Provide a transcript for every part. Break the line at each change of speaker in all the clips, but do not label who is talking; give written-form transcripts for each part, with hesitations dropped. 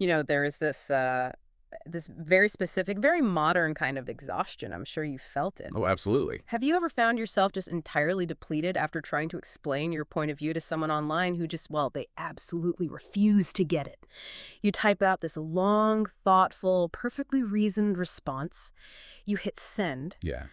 There is this very specific, very modern kind of exhaustion. I'm sure you felt it.
Oh, absolutely.
Have you ever found yourself just entirely depleted after trying to explain your point of view to someone online who just, well, they absolutely refuse to get it? You type out this long, thoughtful, perfectly reasoned response. You hit send,
Yeah.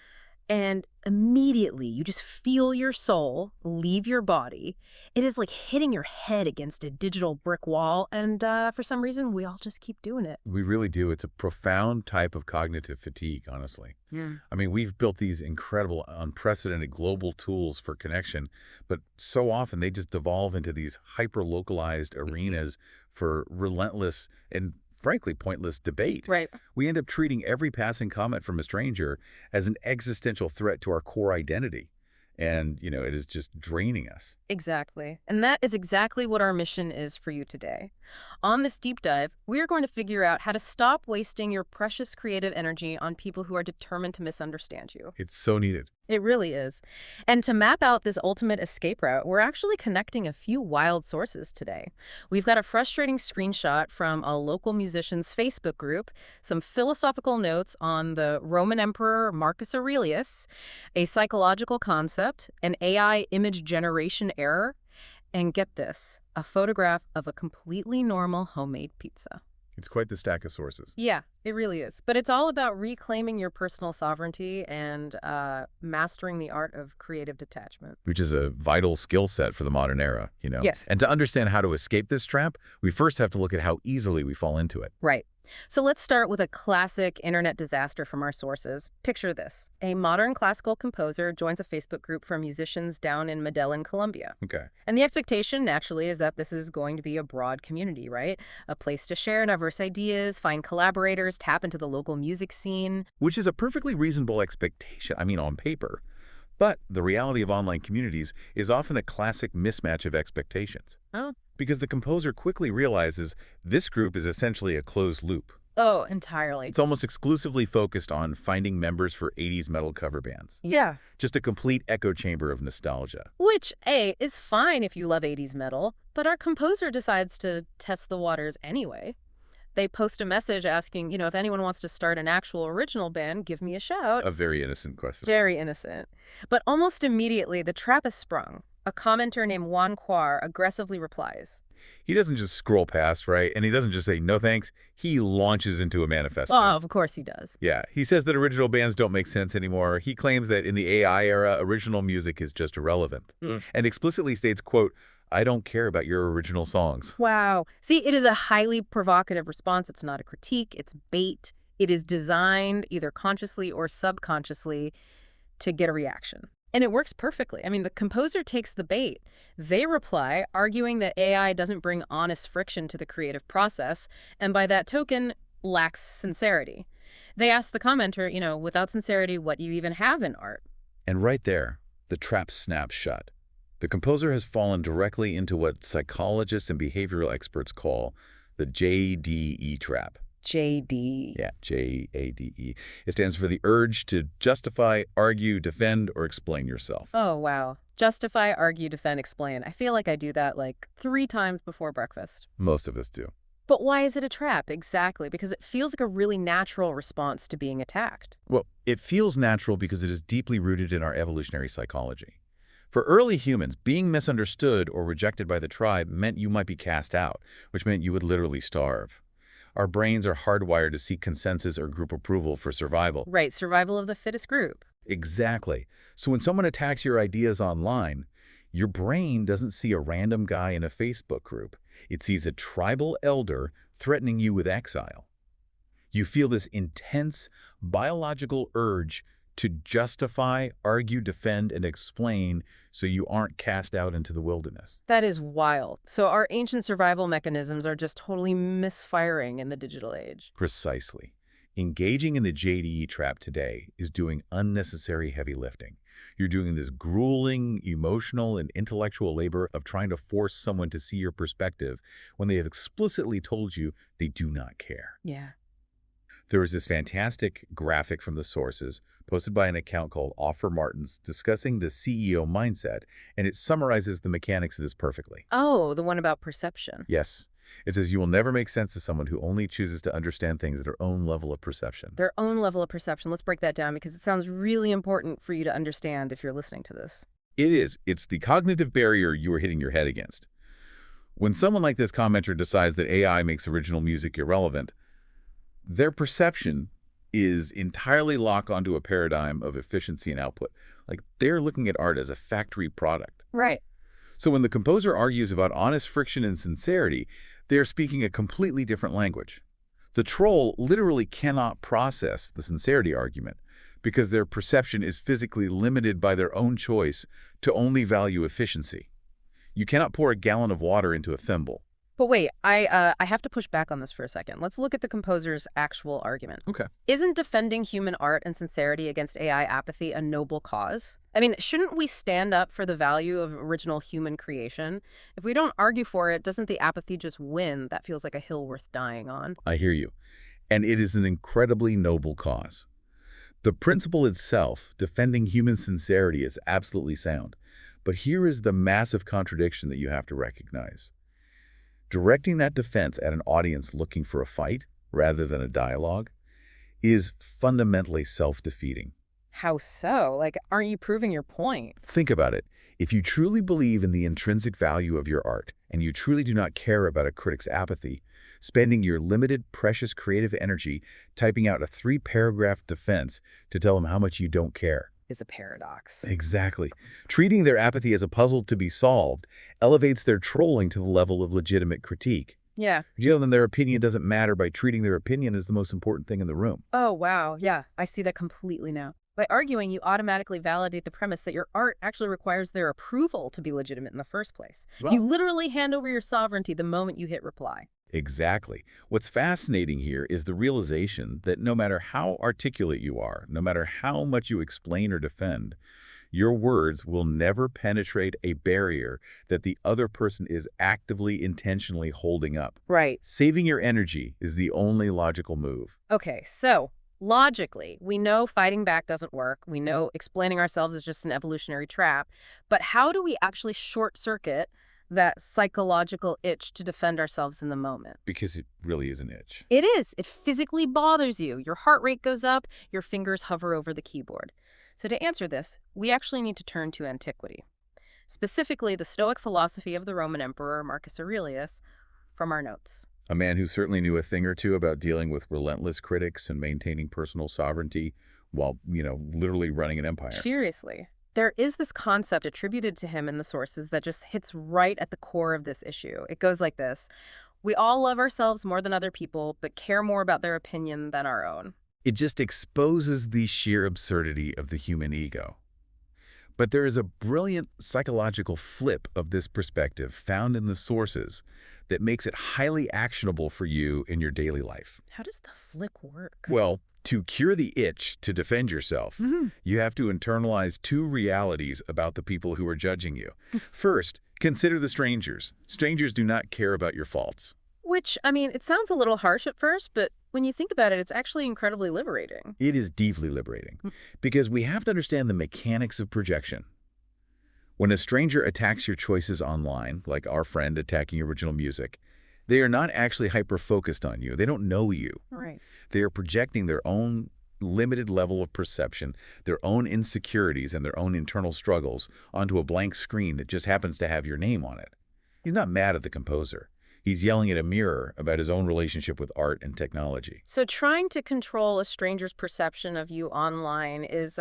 and immediately you just feel your soul leave your body. It is like hitting your head against a digital brick wall, and for some reason, we all just keep doing it.
We really do. It's a profound type of cognitive fatigue, honestly.
Yeah.
I mean, we've built these incredible, unprecedented global tools for connection, but so often they just devolve into these hyper-localized arenas for relentless and frankly pointless debate.
Right.
We end up treating every passing comment from a stranger as an existential threat to our core identity. And, it is just draining us.
Exactly. And that is exactly what our mission is for you today. On this deep dive, we are going to figure out how to stop wasting your precious creative energy on people who are determined to misunderstand you.
It's so needed.
It really is. And to map out this ultimate escape route, we're actually connecting a few wild sources today. We've got a frustrating screenshot from a local musician's Facebook group, some philosophical notes on the Roman Emperor Marcus Aurelius, a psychological concept, an AI image generation error, and get this, a photograph of a completely normal homemade pizza.
It's quite the stack of sources.
Yeah, it really is. But it's all about reclaiming your personal sovereignty and mastering the art of creative detachment.
Which is a vital skill set for the modern era.
Yes.
And to understand how to escape this trap, we first have to look at how easily we fall into it.
Right. So let's start with a classic internet disaster from our sources. Picture this. A modern classical composer joins a Facebook group for musicians down in Medellín, Colombia.
Okay.
And the expectation, naturally, is that this is going to be a broad community, right? A place to share diverse ideas, find collaborators, tap into the local music scene.
Which is a perfectly reasonable expectation, on paper. But the reality of online communities is often a classic mismatch of expectations.
Oh.
Because the composer quickly realizes this group is essentially a closed loop.
Oh, entirely.
It's almost exclusively focused on finding members for 80s metal cover bands.
Yeah.
Just a complete echo chamber of nostalgia.
Which, A, is fine if you love 80s metal, but our composer decides to test the waters anyway. They post a message asking, if anyone wants to start an actual original band, give me a shout.
A very innocent question.
Very innocent. But almost immediately, the trap is sprung. A commenter named Juan Quar aggressively replies.
He doesn't just scroll past, right? And he doesn't just say, no thanks. He launches into a manifesto.
Oh, of course he does.
Yeah. He says that original bands don't make sense anymore. He claims that in the AI era, original music is just irrelevant. And explicitly states, quote, I don't care about your original songs.
Wow. See, it is a highly provocative response. It's not a critique. It's bait. It is designed either consciously or subconsciously to get a reaction. And it works perfectly. I mean, the composer takes the bait. They reply, arguing that AI doesn't bring honest friction to the creative process, and by that token, lacks sincerity. They ask the commenter, without sincerity, what do you even have in art?
And right there, the trap snaps shut. The composer has fallen directly into what psychologists and behavioral experts call the JDE trap.
JD.
Yeah, JADE. It stands for the urge to justify, argue, defend, or explain yourself.
Oh, wow. Justify, argue, defend, explain. I feel like I do that 3 times before breakfast.
Most of us do.
But why is it a trap? Exactly, because it feels like a really natural response to being attacked.
Well, it feels natural because it is deeply rooted in our evolutionary psychology. For early humans, being misunderstood or rejected by the tribe meant you might be cast out, which meant you would literally starve. Our brains are hardwired to seek consensus or group approval for survival.
Right, survival of the fittest group.
Exactly. So when someone attacks your ideas online, your brain doesn't see a random guy in a Facebook group. It sees a tribal elder threatening you with exile. You feel this intense biological urge to justify, argue, defend, and explain so you aren't cast out into the wilderness.
That is wild. So our ancient survival mechanisms are just totally misfiring in the digital age.
Precisely. Engaging in the JDE trap today is doing unnecessary heavy lifting. You're doing this grueling, emotional, and intellectual labor of trying to force someone to see your perspective when they have explicitly told you they do not care.
Yeah.
There was this fantastic graphic from the sources posted by an account called Offer Martins discussing the CEO mindset, and it summarizes the mechanics of this perfectly.
Oh, the one about perception.
Yes. It says you will never make sense to someone who only chooses to understand things at their own level of perception.
Their own level of perception. Let's break that down because it sounds really important for you to understand if you're listening to this.
It is. It's the cognitive barrier you are hitting your head against. When someone like this commenter decides that AI makes original music irrelevant, their perception is entirely locked onto a paradigm of efficiency and output. Like they're looking at art as a factory product.
Right.
So when the composer argues about honest friction and sincerity, they're speaking a completely different language. The troll literally cannot process the sincerity argument because their perception is physically limited by their own choice to only value efficiency. You cannot pour a gallon of water into a thimble.
But wait, I have to push back on this for a second. Let's look at the composer's actual argument.
Okay.
Isn't defending human art and sincerity against AI apathy a noble cause? I mean, shouldn't we stand up for the value of original human creation? If we don't argue for it, doesn't the apathy just win? That feels like a hill worth dying on.
I hear you. And it is an incredibly noble cause. The principle itself, defending human sincerity, is absolutely sound. But here is the massive contradiction that you have to recognize. Directing that defense at an audience looking for a fight rather than a dialogue is fundamentally self-defeating.
How so? Like, aren't you proving your point?
Think about it. If you truly believe in the intrinsic value of your art, and you truly do not care about a critic's apathy, spending your limited, precious creative energy typing out a 3-paragraph defense to tell them how much you don't care
Is a paradox.
Exactly. Treating their apathy as a puzzle to be solved elevates their trolling to the level of legitimate critique.
Yeah.
You know, then their opinion doesn't matter by treating their opinion as the most important thing in the room.
Oh, wow. Yeah, I see that completely now. By arguing, you automatically validate the premise that your art actually requires their approval to be legitimate in the first place.
Well,
You literally hand over your sovereignty the moment you hit reply.
Exactly. What's fascinating here is the realization that no matter how articulate you are, no matter how much you explain or defend, your words will never penetrate a barrier that the other person is actively, intentionally holding up.
Right.
Saving your energy is the only logical move.
Okay, so logically, we know fighting back doesn't work. We know explaining ourselves is just an evolutionary trap. But how do we actually short-circuit that psychological itch to defend ourselves in the moment?
Because it really is an itch.
It is. It physically bothers you. Your heart rate goes up. Your fingers hover over the keyboard. So to answer this, we actually need to turn to antiquity, specifically the Stoic philosophy of the Roman Emperor Marcus Aurelius, from our notes.
A man who certainly knew a thing or two about dealing with relentless critics and maintaining personal sovereignty while, literally running an empire.
Seriously. There is this concept attributed to him in the sources that just hits right at the core of this issue. It goes like this. We all love ourselves more than other people, but care more about their opinion than our own.
It just exposes the sheer absurdity of the human ego. But there is a brilliant psychological flip of this perspective found in the sources that makes it highly actionable for you in your daily life.
How does the flip work?
Well, to cure the itch to defend yourself, you have to internalize 2 realities about the people who are judging you. First, consider the strangers. Strangers do not care about your faults.
Which, I mean, it sounds a little harsh at first, but when you think about it, it's actually incredibly liberating.
It is deeply liberating because we have to understand the mechanics of projection. When a stranger attacks your choices online, like our friend attacking original music, they are not actually hyper-focused on you. They don't know you.
Right.
They are projecting their own limited level of perception, their own insecurities and their own internal struggles onto a blank screen that just happens to have your name on it. He's not mad at the composer. He's yelling at a mirror about his own relationship with art and technology.
So trying to control a stranger's perception of you online is,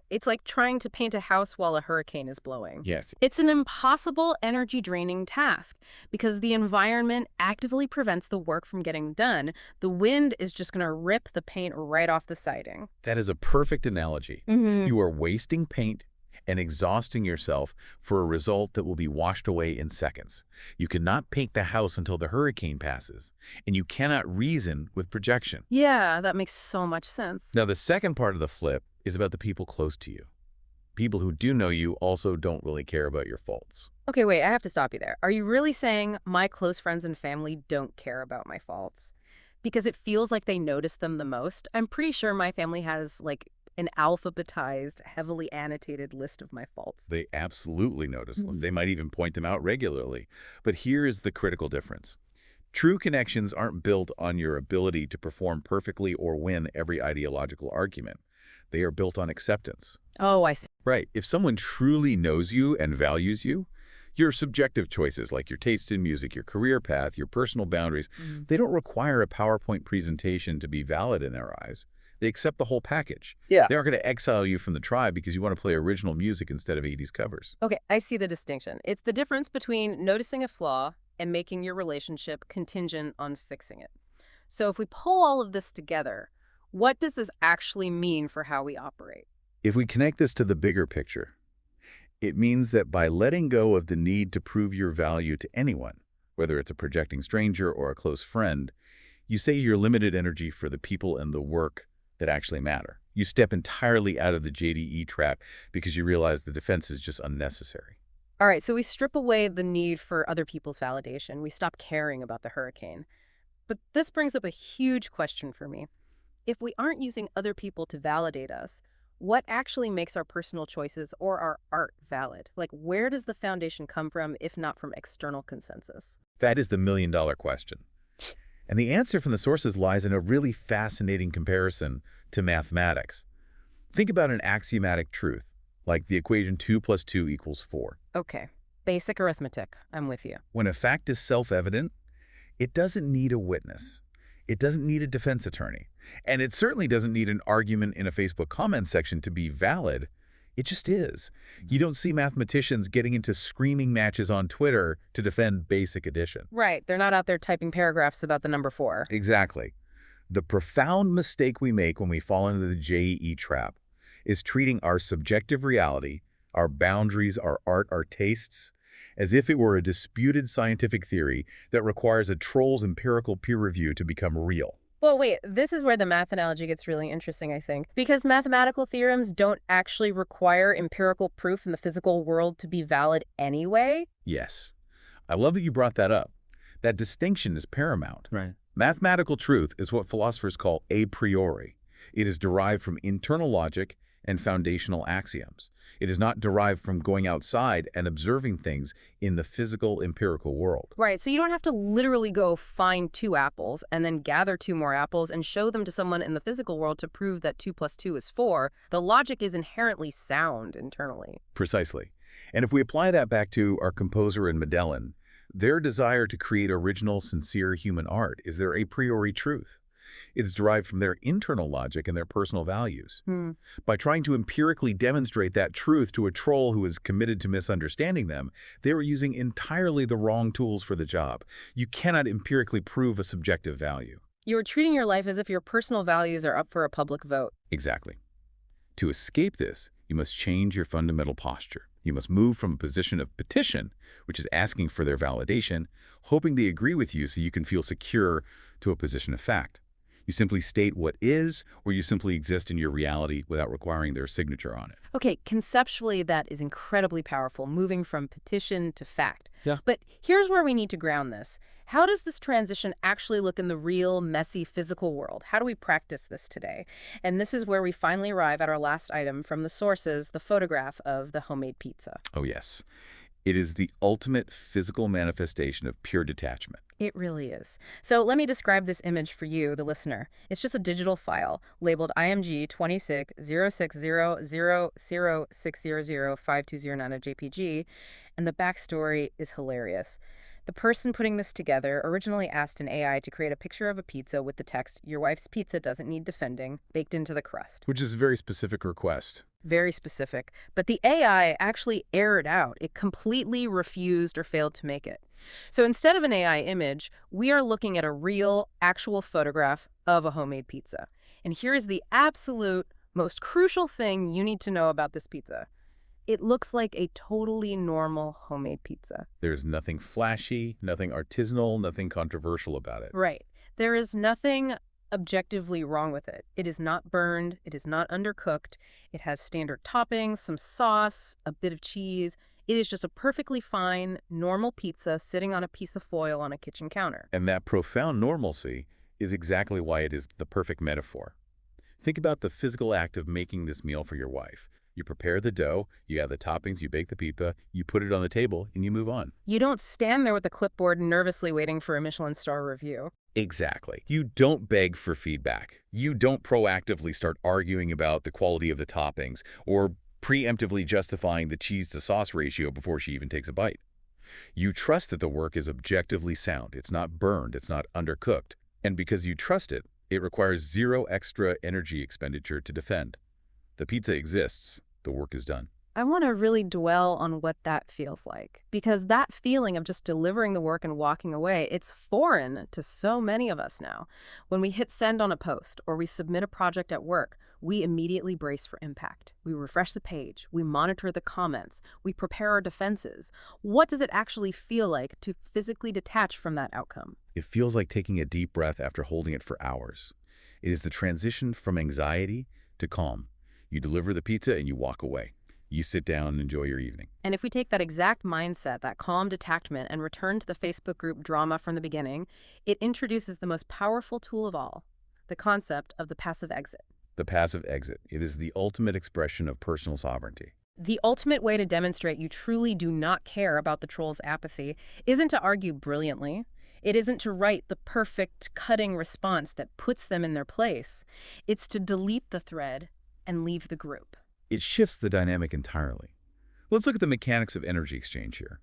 it's like trying to paint a house while a hurricane is blowing.
Yes.
It's an impossible, energy-draining task because the environment actively prevents the work from getting done. The wind is just going to rip the paint right off the siding.
That is a perfect analogy. You are wasting paint and exhausting yourself for a result that will be washed away in seconds. You cannot paint the house until the hurricane passes, and you cannot reason with projection.
Yeah, that makes so much sense.
Now, the second part of the flip is about the people close to you. People who do know you also don't really care about your faults.
Okay, wait, I have to stop you there. Are you really saying my close friends and family don't care about my faults? Because it feels like they notice them the most. I'm pretty sure my family has, like, an alphabetized, heavily annotated list of my faults.
They absolutely notice them. They might even point them out regularly. But here is the critical difference. True connections aren't built on your ability to perform perfectly or win every ideological argument. They are built on acceptance.
Oh, I see.
Right. If someone truly knows you and values you, your subjective choices like your taste in music, your career path, your personal boundaries,
Mm.
they don't require a PowerPoint presentation to be valid in their eyes. They accept the whole package.
Yeah.
They aren't going to exile you from the tribe because you want to play original music instead of 80s covers.
Okay, I see the distinction. It's the difference between noticing a flaw and making your relationship contingent on fixing it. So if we pull all of this together, what does this actually mean for how we operate?
If we connect this to the bigger picture, it means that by letting go of the need to prove your value to anyone, whether it's a projecting stranger or a close friend, you say your limited energy for the people and the work that actually matter. You step entirely out of the JDE trap because you realize the defense is just unnecessary.
All right, so we strip away the need for other people's validation. We stop caring about the hurricane. But this brings up a huge question for me. If we aren't using other people to validate us, what actually makes our personal choices or our art valid? Like, where does the foundation come from if not from external consensus?
That is the million-dollar question. And the answer from the sources lies in a really fascinating comparison to mathematics. Think about an axiomatic truth, like the equation 2 plus 2 equals 4.
Okay, basic arithmetic. I'm with you.
When a fact is self-evident, it doesn't need a witness. It doesn't need a defense attorney. And it certainly doesn't need an argument in a Facebook comment section to be valid. It just is. You don't see mathematicians getting into screaming matches on Twitter to defend basic addition.
Right, they're not out there typing paragraphs about the number 4.
Exactly. The profound mistake we make when we fall into the JE trap is treating our subjective reality, our boundaries, our art, our tastes, as if it were a disputed scientific theory that requires a troll's empirical peer review to become real.
Well, wait, this is where the math analogy gets really interesting, I think. Because mathematical theorems don't actually require empirical proof in the physical world to be valid anyway.
Yes. I love that you brought that up. That distinction is paramount.
Right.
Mathematical truth is what philosophers call a priori. It is derived from internal logic and foundational axioms. It is not derived from going outside and observing things in the physical, empirical world.
Right, so you don't have to literally go find 2 apples and then gather 2 more apples and show them to someone in the physical world to prove that 2 plus 2 is 4. The logic is inherently sound internally.
Precisely. And if we apply that back to our composer in Medellín, their desire to create original, sincere human art is their a priori truth. It's derived from their internal logic and their personal values. By trying to empirically demonstrate that truth to a troll who is committed to misunderstanding them, they were using entirely the wrong tools for the job. You cannot empirically prove a subjective value.
You're treating your life as if your personal values are up for a public vote.
Exactly. To escape this, you must change your fundamental posture. You must move from a position of petition, which is asking for their validation, hoping they agree with you so you can feel secure, to a position of fact. You simply state what is, or you simply exist in your reality without requiring their signature on it.
Okay, conceptually, that is incredibly powerful, moving from petition to fact.
Yeah.
But here's where we need to ground this. How does this transition actually look in the real, messy, physical world? How do we practice this today? And this is where we finally arrive at our last item from the sources, the photograph of the homemade pizza.
Oh, yes. It is the ultimate physical manifestation of pure detachment.
It really is. So let me describe this image for you, the listener. It's just a digital file labeled IMG 26060006005209 JPG, and the backstory is hilarious. The person putting this together originally asked an AI to create a picture of a pizza with the text, "Your wife's pizza doesn't need defending," baked into the crust.
Which is a very specific request.
Very specific. But the AI actually errored out. It completely refused or failed to make it. So instead of an AI image, we are looking at a real, actual photograph of a homemade pizza. And here is the absolute most crucial thing you need to know about this pizza. It looks like a totally normal homemade pizza.
There's nothing flashy, nothing artisanal, nothing controversial about it.
Right. There is nothing objectively wrong with it. It is not burned. It is not undercooked. It has standard toppings, some sauce, a bit of cheese. It is just a perfectly fine, normal pizza sitting on a piece of foil on a kitchen counter.
And that profound normalcy is exactly why it is the perfect metaphor. Think about the physical act of making this meal for your wife. You prepare the dough, you add the toppings, you bake the pizza, you put it on the table, and you move on.
You don't stand there with a clipboard nervously waiting for a Michelin star review.
Exactly. You don't beg for feedback. You don't proactively start arguing about the quality of the toppings or preemptively justifying the cheese-to-sauce ratio before she even takes a bite. You trust that the work is objectively sound. It's not burned. It's not undercooked. And because you trust it, it requires zero extra energy expenditure to defend. The pizza exists. The work is done.
I want to really dwell on what that feels like, because that feeling of just delivering the work and walking away, it's foreign to so many of us now. When we hit send on a post or we submit a project at work, we immediately brace for impact. We refresh the page, we monitor the comments, we prepare our defenses. What does it actually feel like to physically detach from that outcome?
It feels like taking a deep breath after holding it for hours. It is the transition from anxiety to calm. You deliver the pizza and you walk away. You sit down and enjoy your evening.
And if we take that exact mindset, that calm detachment, and return to the Facebook group drama from the beginning, it introduces the most powerful tool of all, the concept of the passive exit.
The passive exit. It is the ultimate expression of personal sovereignty.
The ultimate way to demonstrate you truly do not care about the troll's apathy isn't to argue brilliantly. It isn't to write the perfect, cutting response that puts them in their place. It's to delete the thread and leave the group.
It shifts the dynamic entirely. Let's look at the mechanics of energy exchange here.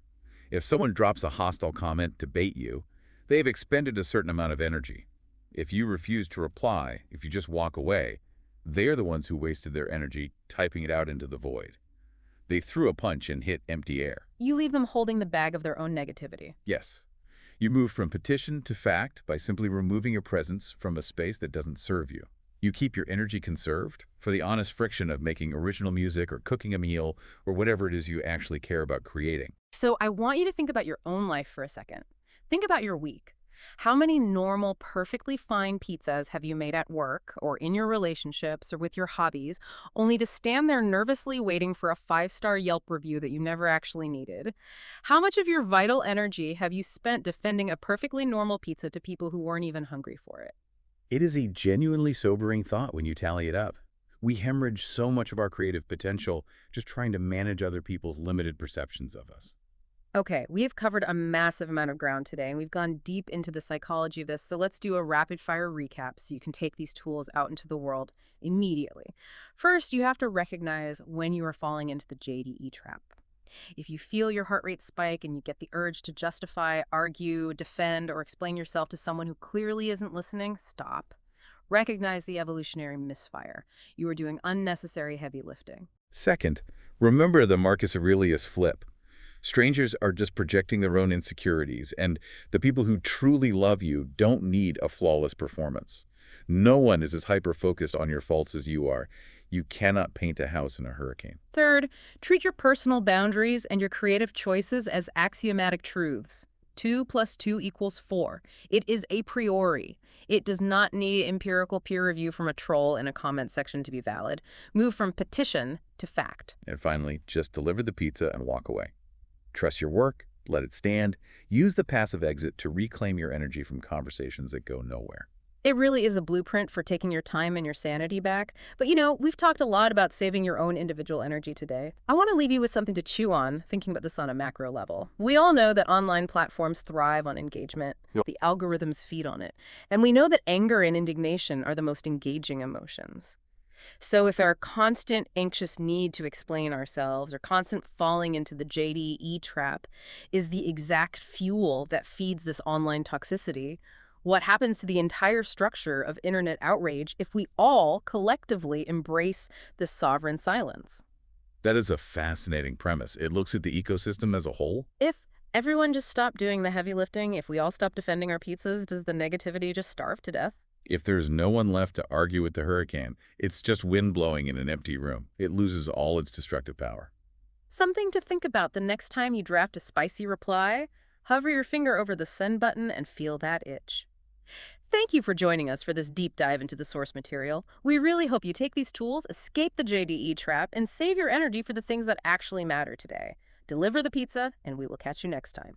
If someone drops a hostile comment to bait you, they've expended a certain amount of energy. If you refuse to reply, if you just walk away, they're the ones who wasted their energy typing it out into the void. They threw a punch and hit empty air.
You leave them holding the bag of their own negativity.
Yes. You move from petition to fact by simply removing your presence from a space that doesn't serve you. You keep your energy conserved for the honest friction of making original music or cooking a meal or whatever it is you actually care about creating.
So I want you to think about your own life for a second. Think about your week. How many normal, perfectly fine pizzas have you made at work or in your relationships or with your hobbies, only to stand there nervously waiting for a 5-star Yelp review that you never actually needed? How much of your vital energy have you spent defending a perfectly normal pizza to people who weren't even hungry for it?
It is a genuinely sobering thought when you tally it up. We hemorrhage so much of our creative potential just trying to manage other people's limited perceptions of us.
Okay, we have covered a massive amount of ground today, and we've gone deep into the psychology of this, so let's do a rapid-fire recap so you can take these tools out into the world immediately. First, you have to recognize when you are falling into the JDE trap. If you feel your heart rate spike and you get the urge to justify, argue, defend, or explain yourself to someone who clearly isn't listening, stop. Recognize the evolutionary misfire. You are doing unnecessary heavy lifting.
Second, remember the Marcus Aurelius flip. Strangers are just projecting their own insecurities, and the people who truly love you don't need a flawless performance. No one is as hyper-focused on your faults as you are. You cannot paint a house in a hurricane.
Third, treat your personal boundaries and your creative choices as axiomatic truths. 2 + 2 = 4. It is a priori. It does not need empirical peer review from a troll in a comment section to be valid. Move from petition to fact.
And finally, just deliver the pizza and walk away. Trust your work, let it stand. Use the passive exit to reclaim your energy from conversations that go nowhere.
It really is a blueprint for taking your time and your sanity back. But you know, we've talked a lot about saving your own individual energy today. I want to leave you with something to chew on, thinking about this on a macro level. We all know that online platforms thrive on engagement.
Yep.
The algorithms feed on it. And we know that anger and indignation are the most engaging emotions. So if our constant anxious need to explain ourselves or constant falling into the JDE trap is the exact fuel that feeds this online toxicity, what happens to the entire structure of internet outrage if we all collectively embrace this sovereign silence?
That is a fascinating premise. It looks at the ecosystem as a whole.
If everyone just stopped doing the heavy lifting, if we all stopped defending our pizzas, does the negativity just starve to death?
If there's no one left to argue with the hurricane, it's just wind blowing in an empty room. It loses all its destructive power.
Something to think about the next time you draft a spicy reply. Hover your finger over the send button and feel that itch. Thank you for joining us for this deep dive into the source material. We really hope you take these tools, escape the JDE trap, and save your energy for the things that actually matter today. Deliver the pizza, and we will catch you next time.